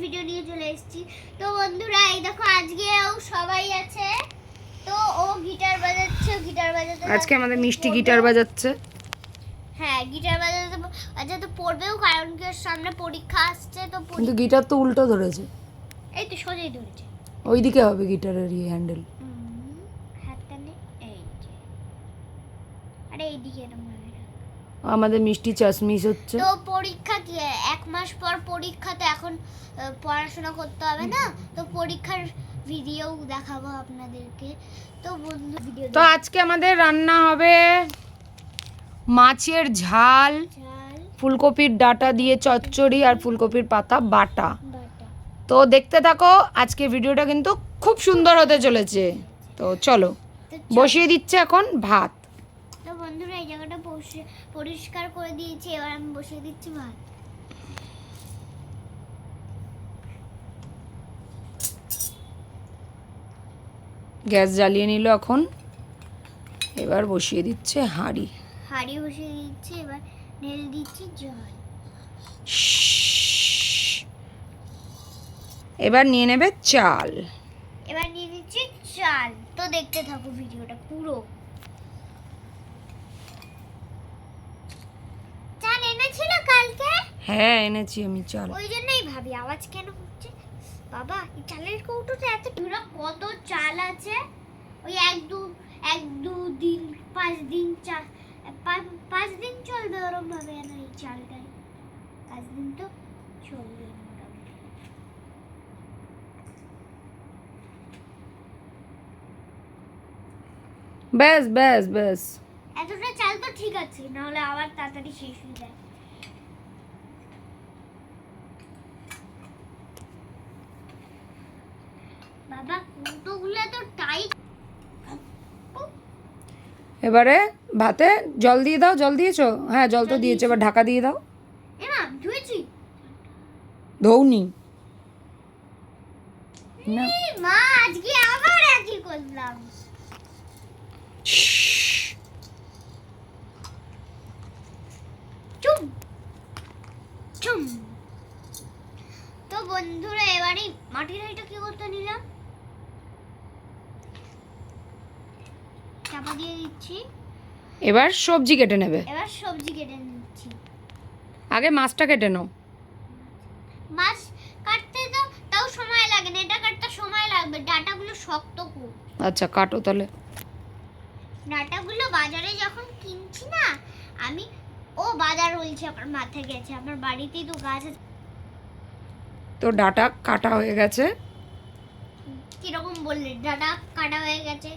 Video নিয়ে চলে এসেছি। তো বন্ধুরা এই দেখো আজকেও সবাই আছে। তো ও গিটার বাজাচ্ছে, গিটার বাজাতে আজকে আমাদের মিষ্টি গিটার বাজাচ্ছে। হ্যাঁ গিটার বাজাতে আচ্ছা তো পড়বেও, কারণ কি ওর সামনে পরীক্ষা আসছে। তো কিন্তু গিটার তো উল্টো ধরেছে, এই তো সোজাই ধরেছে, ওইদিকে হবে গিটারের হ্যান্ডেল। হাতটা নে, এই যে আরে এইদিকে এরকম ভাবে রাখ। আমাদের মিষ্টি চাশমিশ হচ্ছে। তো পরীক্ষা কি 1 মাস পর পরীক্ষা, তো এখন পড়াশোনা করতে হবে না, তো পরীক্ষার ভিডিও দেখাবো আপনাদেরকে। তো বন্ধু ভিডিও তো আজকে আমাদের রান্না হবে মাছের ঝাল, ফুলকপির ডাঁটা দিয়ে চচ্চড়ি আর ফুলকপির পাতা বাটা। তো দেখতে থাকো, আজকে ভিডিওটা কিন্তু খুব সুন্দর হতে চলেছে। তো চলো বসিয়ে দিচ্ছে এখন ভাত। তো বন্ধুরা এই জায়গাটা পরিষ্কার করে দিয়েছি, এবার আমি বসিয়ে দিচ্ছি ভাত। গ্যাস জ্বালিয়ে নিল এখন, এবার বসিয়ে দিচ্ছে হাঁড়ি। হাঁড়ি বসিয়ে দিচ্ছি, এবার ঢেলে দিচ্ছি জল। এবার নিয়ে নেবে চাল। এবার নিয়ে দিচ্ছি চাল। তো দেখতে থাকো ভিডিওটা পুরো। চাল এনেছিল কালকে? হ্যাঁ এনেছি আমি চাল। ওই জন্যই ভাবি আওয়াজ কেন হচ্ছে। বাবা এই চালের কৌটোতে এত পুরো কত চাল আছে? ওই এক দু দিন 5 দিন 5 দিন চলবে ওরম ভাবে না এই চালটাই। 5 দিন তো চলবে মোটামুটি। ব্যাস ব্যাস ব্যাস, এতটা চাল তো ঠিক আছে, না হলে আবার তাড়াতাড়ি শেষ হয়ে যায়। বাবা কৌটোগুলো তো টাইট। এবারে ভাতে জল দিয়ে দাও। জল দিয়েছো? হ্যাঁ জল তো দিয়েছো, এবার ঢাকা দিয়ে দাও। এমা ধুয়েছি ধৌনি না। মা আজকে আবার একই করলাম। চুম চুম। তো বন্ধুরা এবারে মাটির হাঁড়িটা কি করতে নিলাম, চাপা দিয়ে দিচ্ছি। এবার সবজি কেটে নেবে। এবার সবজি কেটে নিচ্ছি। আগে মাছটা কেটে নাও। মাছ কাটতে তো তাও সময় লাগে না, এটা কাটতে সময় লাগবে। ডাটাগুলো শক্ত খুব। আচ্ছা কাটো তাহলে। ডাটাগুলো বাজারে যখন কিনছি না আমি, ও বাজার বলছে আমার মাথায় গেছে, আমার বাড়িতেই তো গাছ আছে। তো ডাটা কাটা হয়ে গেছে। কিরকম বললে ডাটা কাটা হয়ে গেছে?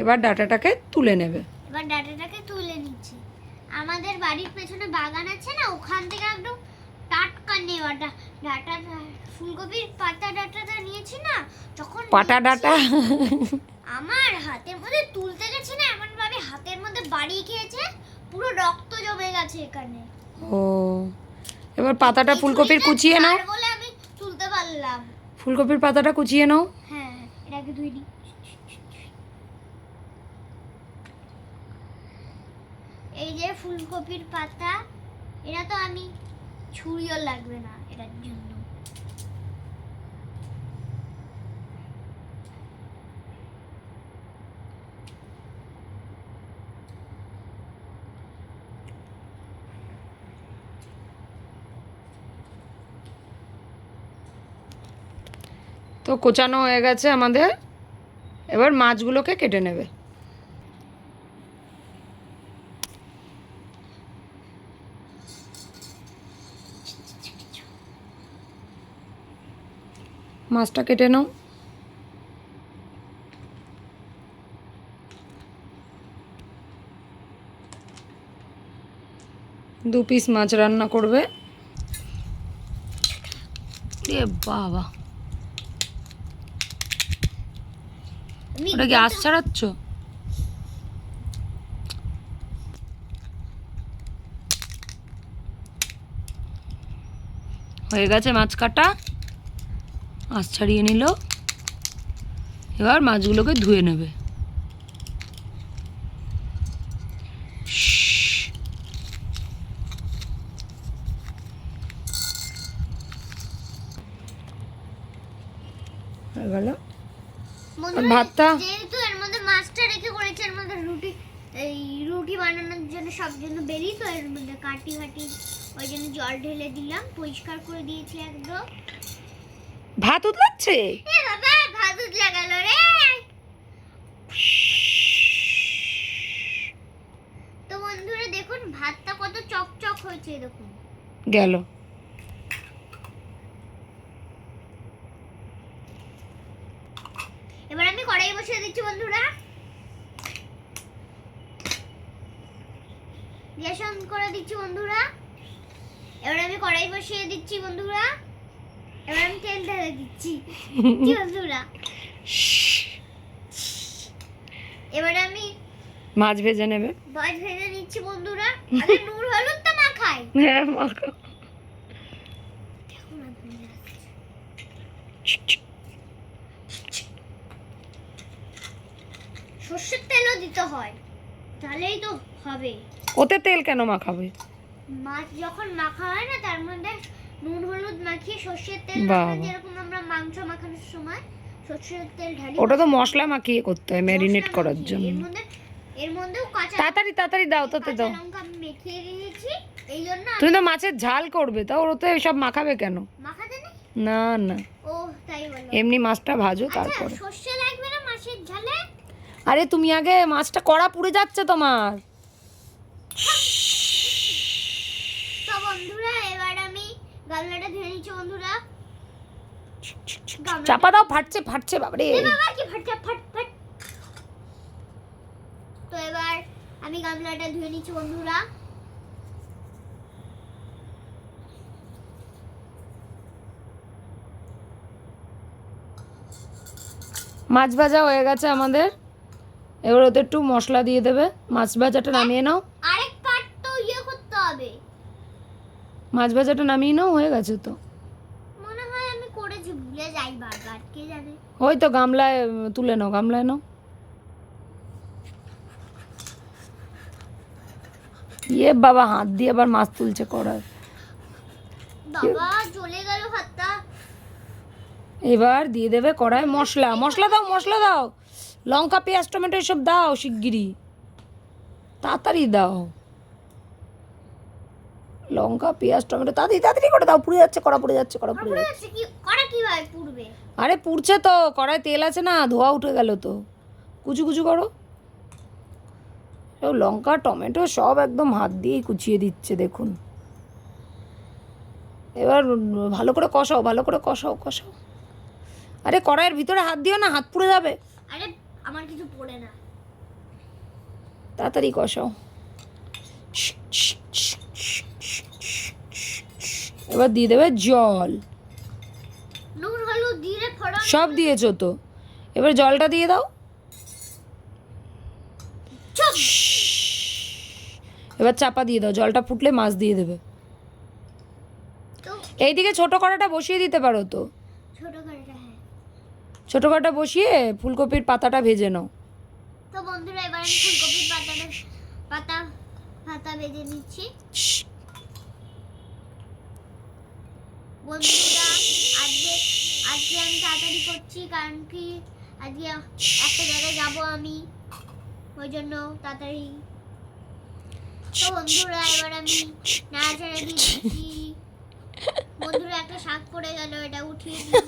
এবার ডাটাটাকে তুলে নেবে। এবার ডাটাটাকে তুলে নিচ্ছি। আমাদের বাড়ির পেছনে বাগান আছে না, ওখান থেকে একদম টাটকা নেওয়া ডাটা, ফুলকপির পাতা ডাটাটা নিয়েছি না, যখন পাটা ডাটা আমার হাতের মধ্যে তুলতে গেছি না, এমন ভাবে হাতের মধ্যে বাড়ি খেয়েছে, পুরো রক্ত জমে গেছে এখানে। ও এবার পাতাটা ফুলকপির কুচিয়ে নাও। বলে আমি তুলতে পারলাম। ফুলকপির পাতাটা কুচিয়ে নাও। হ্যাঁ এটাকে ধুই নি। এই যে ফুলকপির পাতা, এটা তো আমি ছুরিও লাগবে না এটার জন্য। তো কোচানো হয়ে গেছে আমাদের, এবার মাছগুলোকে কেটে নেবে। মাছটা কেটে নাও। দু পিস মাছ রান্না করবে। এ বাবা, ওটা কি আঁশ ছাড়াচ্ছ? হয়ে গেছে মাছ কাটা, আঁশ ছাড়িয়ে নিল। এবার মাছগুলোকে ধুয়ে নেবে। হয়ে গেল। বন্ধুরা, ভাতটা যেহেতু এর মধ্যে মাছটা রেখে করেছে, এর মধ্যে রুটি বানানোর জন্য সব জন্য বেরি, তো এর মধ্যে কাটি ওই জন্য জল ঢেলে দিলাম, পরিষ্কার করে দিয়েছি একদম। ভাত উতলাচ্ছে। এ বাবা, ভাত উতলা গেল রে। তো বন্ধুরা দেখুন ভাতটা কত চকচক হয়েছে, দেখুন গেল। এবার আমি কড়াই বসিয়ে দিচ্ছি বন্ধুরা, গ্যাস অন করে দিচ্ছি বন্ধুরা। এবার আমি কড়াই বসিয়ে দিচ্ছি বন্ধুরা, এবার আমি তেল ঢেলে দিচ্ছি কি বন্ধুরা। এবার আমি মাছ ভেজে নেবে। মাছ ভেজে নিচ্ছি বন্ধুরা। আগে নুন হলুদটা মাখাই। হ্যাঁ মাখো। সর্ষের তেলও দিতে হয়, তাহলেই তো হবে। ওতে তেল কেন মাখাবে? মাছ যখন মাখা হয় না, তার মধ্যে নুন হলুদ মাখিয়ে সর্ষের তেল বাবা। মাখাই, যেরকম আমরা মাংস মাখানোর সময় সর্ষের তেল ঢালি। ওটা তো মশলা মাখিয়ে করতে হয়, ম্যারিনেট মশলা করার মাখিয়ে, জন্য। এর মধ্যেও কাঁচা তাড়াতাড়ি দাও, তাতে দাও। লঙ্কা আমি মেখে দিয়েছি, এই জন্য তুমি তো মাছের ঝাল করবে, তাও ওতে সব মাখাবে কেন? মাখাতে নেই। না না, ও তাই বলো। এমনি মাছটা ভাজো আচ্ছা, তারপরে। সর্ষে লাগবে না মাছের ঝালে? আরে তুমি আগে মাছটা, কড়া পুড়ে যাচ্ছে তোমার। তো বন্ধুরা এবার আমি গামলাটা ধুয়ে নিচ্ছি বন্ধুরা। চাপা দাও, ফাটছে বাবারে। এ বাবা, কি ফাটছে, ফাট। তো এবার আমি গামলাটা ধুয়ে নিচ্ছি বন্ধুরা। মাছ ভাজা হয়ে গেছে আমাদের, এবার ওতে একটু মশলা দিয়ে দেবে। মাছ ভাজাটা নামিয়ে নাও। আরেক পার্ট তো করতে হবে। মাছ ভাজাটা নামিয়ে নাও, হয়ে গেছে তো। মনে হয় আমি করেছি, ভুলে যাই বারবার, কে জানে। ওই তো গামলায় তুলে নাও, গামলায় নাও। ইয়ে বাবা, হাত দিয়ে আবার মাছ তুলছে কড়ায়। বাবা চলে গেল হাতটা। এবার দিয়ে দেবে কড়াই মশলা দাও, লঙ্কা পেঁয়াজ টমেটো এসব দাও শিগগিরই, তাড়াতাড়ি দাও। লঙ্কা পেঁয়াজ টমেটো তাড়াতাড়ি করে দাও, পুড়ে যাচ্ছে, কড়া পুড়ে যাচ্ছে। কি করা, কিভাবে পুড়বে? আরে পুড়ছে তো, কড়াই তেল আছে না, ধোয়া উঠে গেল তো। কুচু করো। সব লঙ্কা টমেটো সব একদম হাত দিয়েই কুচিয়ে দিচ্ছে দেখুন। এবার ভালো করে কষাও। আরে কড়াইয়ের ভিতরে হাত দিও না, হাত পুড়ে যাবে। আরে আমার কিছু পড়ে না। তাড়াতাড়ি কষাও। এবার দিয়ে দেবে জল। নুন হলুদ দিয়ে ফোড়ন সব দিয়েছো তো, এবার জলটা দিয়ে দাও। চুপ। এবার চাপা দিয়ে দাও, জলটা ফুটলে মাছ দিয়ে দেবে। তো এইদিকে ছোট কড়াটা বসিয়ে দিতে পারো তো। ছোট কড়াইটা, হ্যাঁ। ছোট কড়াটা বসিয়ে ফুলকপির পাতাটা ভেজে নাও। তো বন্ধুরা এবার আমি ফুলকপির পাতা ভেজে নিচ্ছি বন্ধুরা। আজকে আমি তাড়াতাড়ি করছি, কারণ কি আজকে একটা জায়গায় যাব আমি, ওই জন্য তাড়াতাড়ি। তো বন্ধুরা এবার আমি নাড়াচাড়া দিয়ে দিচ্ছি। বন্ধুরা একটা শাক পড়ে গেল, এটা উঠিয়ে দিই।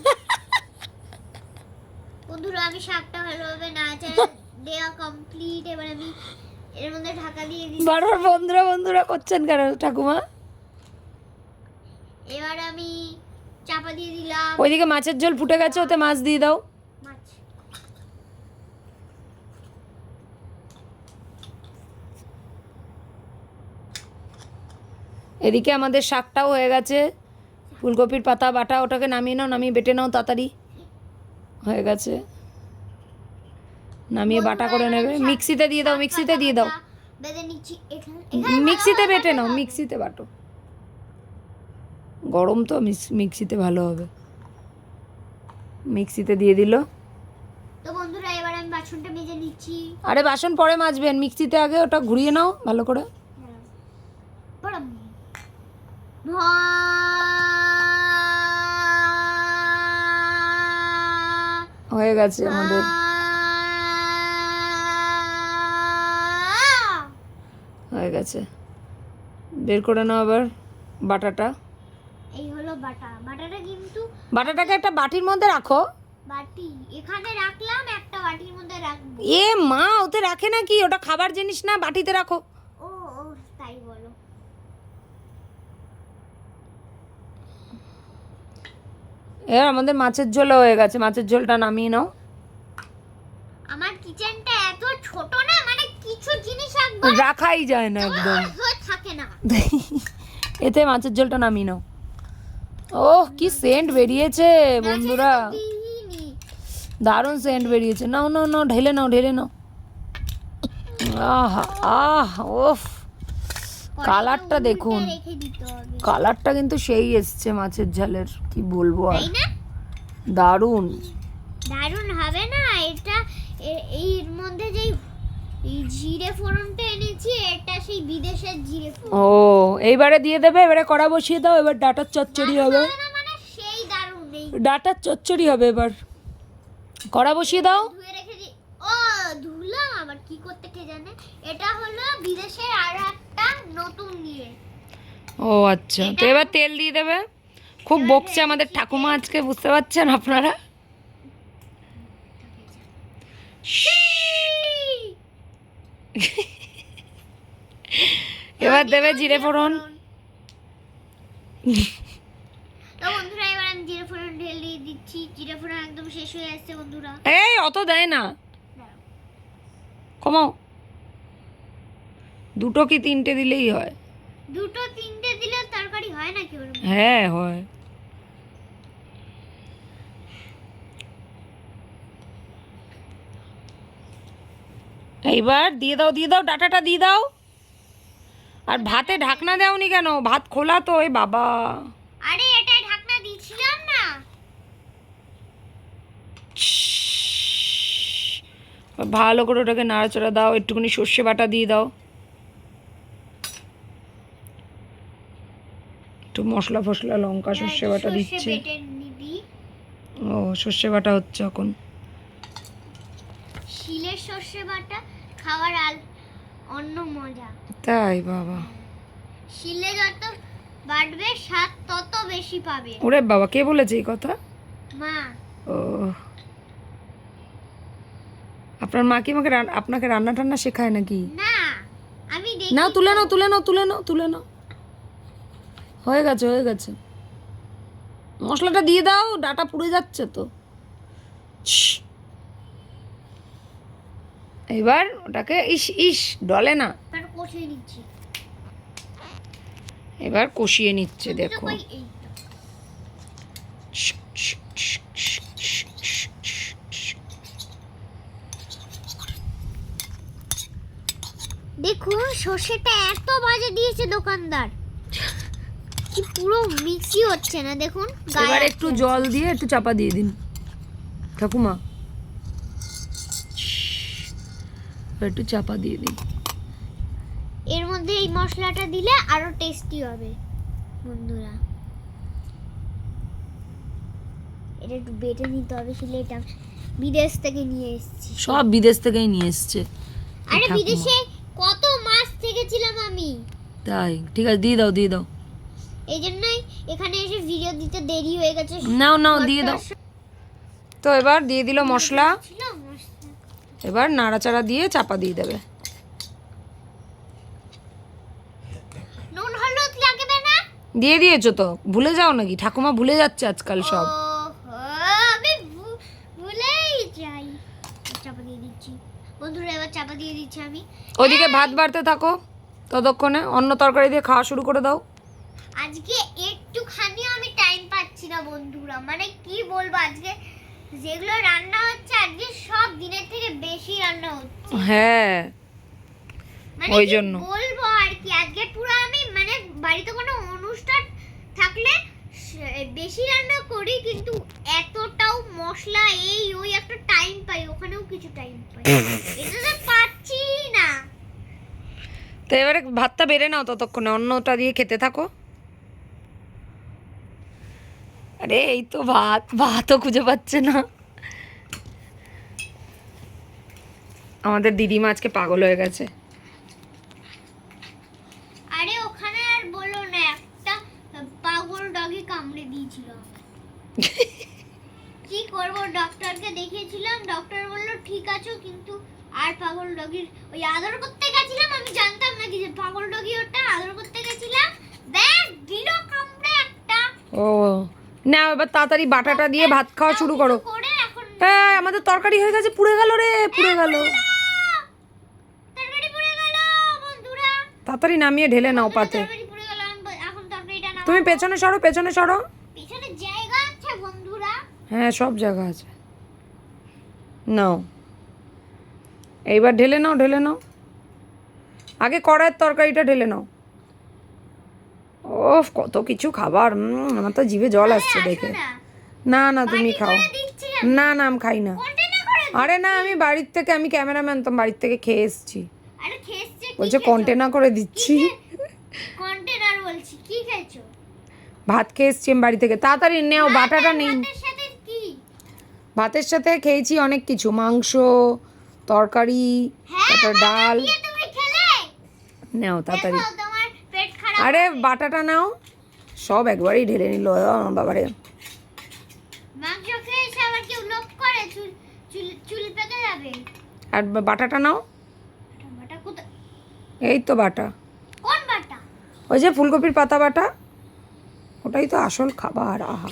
বন্ধুরা আমি শাকটা ভালোভাবে নাড়াচাড়া দেওয়া কমপ্লিট। এবার আমি এর মধ্যে ঢাকা দিয়ে দিচ্ছি। বারবার বন্ধুরা করছেন কেন ঠাকুমা? এবার আমি চাপা দিয়ে দিলাম। ওইদিকে মাছের ঝোল ফুটে গেছে, ওতে মাছ দিয়ে দাও। মাছ এদিকে আমাদের শাকটাও হয়ে গেছে, ফুলকপির পাতা বাটা, ওটাকে নামিয়ে নাও, নামিয়ে বেটে নাও তাড়াতাড়ি। হয়ে গেছে, নামিয়ে বাটা করে নেবে। মিক্সিতে দিয়ে দাও। বেঁধে নিচ্ছি মিক্সিতে বেটে নাও, মিক্সিতে বাটো। গরম তো, মিক্সিতে ভালো হবে। মিক্সিতে দিয়ে দিল। তো বন্ধুরা এবার আমি বাসনটা মেজে নিচ্ছি। আরে বাসন পরে মাজবেন, মিক্সিতে আগে ওটা ঘুরিয়ে নাও ভালো করে। হয়ে গেছে আমাদের। হয়ে গেছে, বের করে নাও আবার বাটাটা। এই হলো বাটাটা কিন্তু বাটাটাকে একটা বাটির মধ্যে রাখো। বাটি এখানে রাখলাম, একটা বাটির মধ্যে রাখবো। এ মা, ওতে রাখে নাকি? ওটা খাবার জিনিস না, বাটিতে রাখো। ও ও তাই বলো। এবার আমাদের মাছের ঝোলও হয়ে গেছে, মাছের ঝোলটা নামিয়ে নাও। আমার কিচেনটা এত ছোট না, মানে কিছু জিনিস রাখাই যায় না একদম, থাকে না। এতে মাছের ঝোলটা নামিয়ে নাও। ওহ কি সেন্ট বেরিয়েছে বন্ধুরা, দারুণ সেন্ট বেরিয়েছে। নাও নাও নাও, ঢেলে নাও, ঢেলে নাও। আহা আহ ওফ, কালারটা দেখুন, কালারটা কিন্তু সেই এসছে মাছের ঝালের, কি বলবো আর, দারুণ দারুণ হবে না এটা। এর মধ্যে যেই জিরে ফোড়নটা এনেছি, এটা সেই বিদেশের জিরে ফোড়ন। ও এইবারে দিয়ে দেবে, এবারে কড়া বসিয়ে দাও, এবার ডাটার চচ্চড়ি হবে। মানে সেই দারুণ। এই ডাটার চচ্চড়ি হবে, এবার কড়া বসিয়ে দাও। ধুয়ে রেখে দি। ও ধুলাম আবার কি করতে কে জানে। এটা হলো বিদেশের আর একটা নতুন ইয়ে। ও আচ্ছা, তো এবার তেল দিয়ে দেবে। খুব বকছে আমাদের ঠাকুমা আজকে, বুঝতে পারছেন আপনারা। এবার দেবে জিরে ফোড়ন। তো বন্ধুরা এবার আমি জিরে ফোড়ন ঢেলে দিচ্ছি। জিরে ফোড়ন একদম শেষ হয়ে আসছে বন্ধুরা। এই অত দেয় না, কমাও, দুটো কি তিনটে দিলেই হয়। দুটো তিনটে দিলে তরকারি হয় নাকি ওর? হ্যাঁ হয়। এইবার দিয়ে দাও, দিয়ে দাও, ডাটাটা দিয়ে দাও। আর ভাতে ঢাকনা দাওনি কেন? ভাত খোলা তো। এ বাবা, আরে এটা ঢাকনা দিছিলাম না। ভালো করে ওটাকে নাড়াচাড়া দাও, একটুখানি সর্ষে বাটা দিয়ে দাও, একটু মশলা ফসলা লঙ্কা সর্ষে বাটা দিচ্ছে। ও সর্ষে বাটা হচ্ছে এখন। শিলের সর্ষে বাটা খাওয়ার অন্য মজা। তাই বাবা, শিলে যত বাটবে স্বাদ তত বেশি পাবে। ওরে বাবা, কে বলেছে এই কথা? মা। ও, আপনার মা কি আমাকে আপনাকে রান্না টান্না শেখায় নাকি? না আমি দেখি। নাও তুলে নাও, তুলে নাও, তুলে নাও, তুলে নাও। হয়ে গেছে, হয়ে গেছে। মশলাটা দিয়ে দাও, ডাটা পুড়ে যাচ্ছে তো। এবার ওটাকে ইস ইস ডলে না, এবার কষিয়ে নিচ্ছি। এবার কষিয়ে নিচ্ছে দেখো। দেখুন সর্ষেটা এত বাজে দিয়েছে দোকানদার, কি পুরো মিক্সই হচ্ছে না। দেখুন এবার একটু জল দিয়ে একটু চাপা দিয়ে দিন ঠাকুমা, একটু চাপা দিয়ে দিন। এর মধ্যে এই মশলাটা দিলে আরো টেস্টি হবে বন্ধুরা। এটা একটু বেটে নিতে হবে, শিলে এটা বিদেশ থেকে নিয়ে এসেছি। সব বিদেশ থেকেই নিয়ে এসছে। আরে বিদেশে কত মাস থেকে ছিলাম আমি। তাই ঠিক আছে, দিয়ে দাও, দিয়ে দাও। এই জন্যই এখানে এসে ভিডিও দিতে দেরি হয়ে গেছে। নাও নাও, দিয়ে দাও। তো এবার দিয়ে দিল মশলা, এবার নাড়াচাড়া দিয়ে চাপা দিয়ে দেবে। নুন হলুদ লাগবে না? দিয়ে দিয়েছো তো, ভুলে যাও নাকি? ঠাকুমা ভুলে যাচ্ছে আজকাল সব। আমি ভুলেই যাই। চাপা দিয়ে দিচ্ছি বন্ধুরা, এবার চাপা দিয়ে দিচ্ছি আমি। ওদিকে ভাত বাড়তে থাকো, ততক্ষণে অন্য তরকারি দিয়ে খাওয়া শুরু করে দাও। আজকে একটুখানি আমি টাইম পাচ্ছি না বন্ধুরা, মানে কি বলবো, আজকে যেগুলো রান্না হচ্ছে আজকে সব দিনের থেকে বেশি রান্না হচ্ছে। হ্যাঁ মানে ওই কি জন্য বলবো আর কি, আজকে পুরো আমি মানে বাড়িতে কোনো অনুষ্ঠান থাকলে বেশি রান্না করি, কিন্তু এতটাও মশলা এই ওই একটা টাইম পাই, ওখানেও কিছু টাইম পাই, এটা তো পাচ্ছি না। তো এবারে ভাতটা বেড়ে নাও, ততক্ষণে অন্যটা দিয়ে খেতে থাকো। আরে এই তো ভাতও খুঁজে পাচ্ছে না। আমাদের দিদিমা আজকে পাগল হয়ে গেছে। আরে ওখানে আর বলো না, একটা পাগল ডগি কামড়ে দিয়েছিল। কি করব, ডক্টরকে দেখিয়েছিলাম, ডক্টর বললো ঠিক আছে, কিন্তু আর পাগল ডগির ওই আদর করতে গেছিলাম, আমি জানতাম না কি যে পাগল ডগি ওটা, আদর করতে গেছিলাম, দেখ দিল কামড়ে একটা। ও না, এবার তাড়াতাড়ি বাটাটা দিয়ে ভাত খাওয়া শুরু করো। করে এখন হ্যাঁ, আমাদের তরকারি হয়ে গেছে, পুড়ে গেল রে, পুড়ে গেল। তরকারি পুড়ে গেল বন্ধুরা, তাড়াতাড়ি নামিয়ে ঢেলে নাও পাতে। তরকারি পুড়ে গেল, এখন তরকারিটা নাও। তুমি পেছনে সরো, পেছনে সরো। পিছনে জায়গা আছে বন্ধুরা। হ্যাঁ, সব জায়গা আছে। নাও, এইবার ঢেলে নাও, ঢেলে নাও। আগে কড়াইয়ের তরকারিটা ঢেলে নাও। ওফ, কত কিছু খাবার, আমার তো জিভে জল আসছে দেখে। না না, তুমি খাও। না না, আমি খাই না। আরে না, আমি বাড়ির থেকে, আমি ক্যামেরাম্যান, তো বাড়ির থেকে খেয়ে এসেছি। আরে খেয়েছে কি? বলছে কন্টেনার করে দিচ্ছি। কন্টেনার বলছি, কি খেয়েছো? ভাত খেয়ে এসেছি আমি বাড়ি থেকে। তাড়াতাড়ি নেও, বাটাটা নেই। ভাতের সাথে কি? ভাতের সাথে খেয়েছি অনেক কিছু, মাংস, তরকারি, তারপর ডাল। দিয়ে তুমি খেলে? নাও তাড়াতাড়ি। দেখো, তোমার পেট খারাপ। আরে বাটাটা নাও, সব একবারই ঢেলে নিল বাবারে। মাংস খেয়ে এসে আবার কেউ লোভ করে, চুল পেকে যাবে। আর বাটাটা নাও। বাটা কোথায়? এই তো বাটা, কোন বাটা? ওই যে ফুলকপির পাতা বাটা, ওটাই তো আসল খাবার। আহা,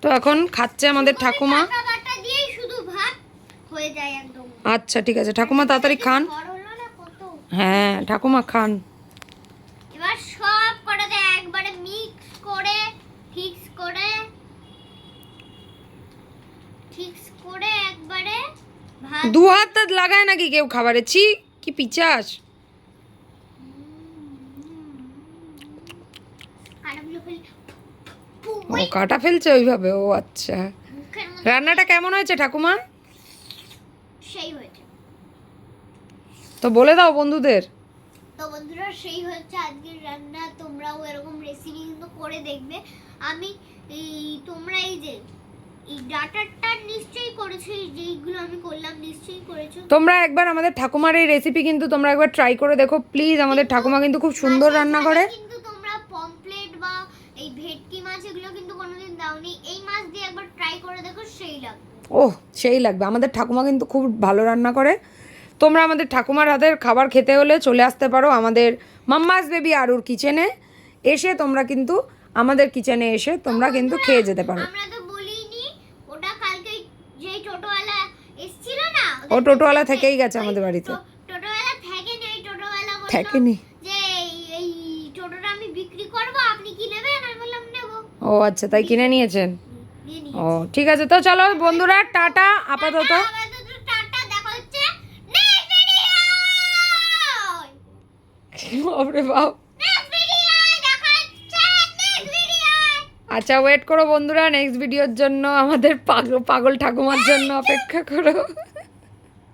তো এখন খাচ্ছে আমাদের ঠাকুমা। পাতা বাটা দিয়েই শুধু ভাত হয়ে যায় একদম। আচ্ছা ঠিক আছে ঠাকুমা, তাড়াতাড়ি খান। বড় হলো না কত? হ্যাঁ ঠাকুমা খান। এবার সব কটাতে একবারে মিক্স করে ফিক্স করে একবারে ভাত। দু হাত টাত লাগায় নাকি কেউ খাবারে? ছি, কি পিচাস। কাটাগুলো ফেলে ও কাটা ফেলছে ওইভাবে, ও আচ্ছা। মুখের মধ্যে রান্নাটা কেমন হয়েছে ঠাকুমা? সেই হয়েছে। তো বলে দাও বন্ধুদের। তো বন্ধুরা, সেই হচ্ছে আজকের রান্না। তোমরাও এরকম রেসিপি কিন্তু করে দেখবে। আমি তোমরা এই যে এই ডাটারটা নিশ্চয়ই করেছো, যেইগুলো আমি করলাম নিশ্চয়ই করেছো। তোমরা একবার আমাদের ঠাকুমার এই রেসিপি কিন্তু তোমরা একবার ট্রাই করে দেখো প্লিজ। আমাদের ঠাকুমা কিন্তু খুব সুন্দর রান্না করে। কিন্তু তোমরা পমফ্লেট বা এই ভেটকি মাছ এগুলো কিন্তু কোনোদিন দাওনি, এই মাছ দিয়ে একবার ট্রাই করে দেখো, সেই লাগবে। ওহ, সেই লাগবে। আমাদের ঠাকুমা কিন্তু খুব ভালো রান্না করে। তোমরা আমাদের ঠাকুমার হাতের খাবার খেতে হলে চলে আসতে পারো আমাদের মাম্মাস বেবি আরুর কিচেনে। এসে তোমরা কিন্তু আমাদের কিচেনে এসে তোমরা কিন্তু খেয়ে যেতে পারো। আমরা তো বলিনি, ওটা কালকে যে টোটোওয়ালা এসেছিল না, ও টোটোওয়ালা থেকেই গেছে আমাদের বাড়িতে। টোটোওয়ালা থাকেনি, ওই টোটোওয়ালা বলল থাকেনি। যে এই টোটোটা আমি বিক্রি করব, আপনি কি নেবেন? আমি বললাম নেব। ও আচ্ছা, তাই কিনে নিয়েছেন। নিয়ে নি। ও ঠিক আছে, তো চলো বন্ধুরা, টাটা আপাতত। টাটা, দেখা হচ্ছে নেক্সট ভিডিও। বাপরে বাপ। নেক্সট ভিডিও দেখা হচ্ছে, নেক্সট ভিডিও। আচ্ছা ওয়েট করো বন্ধুরা, নেক্সট ভিডিওর জন্য আমাদের পাগল পাগল ঠাকুমার জন্য অপেক্ষা করো।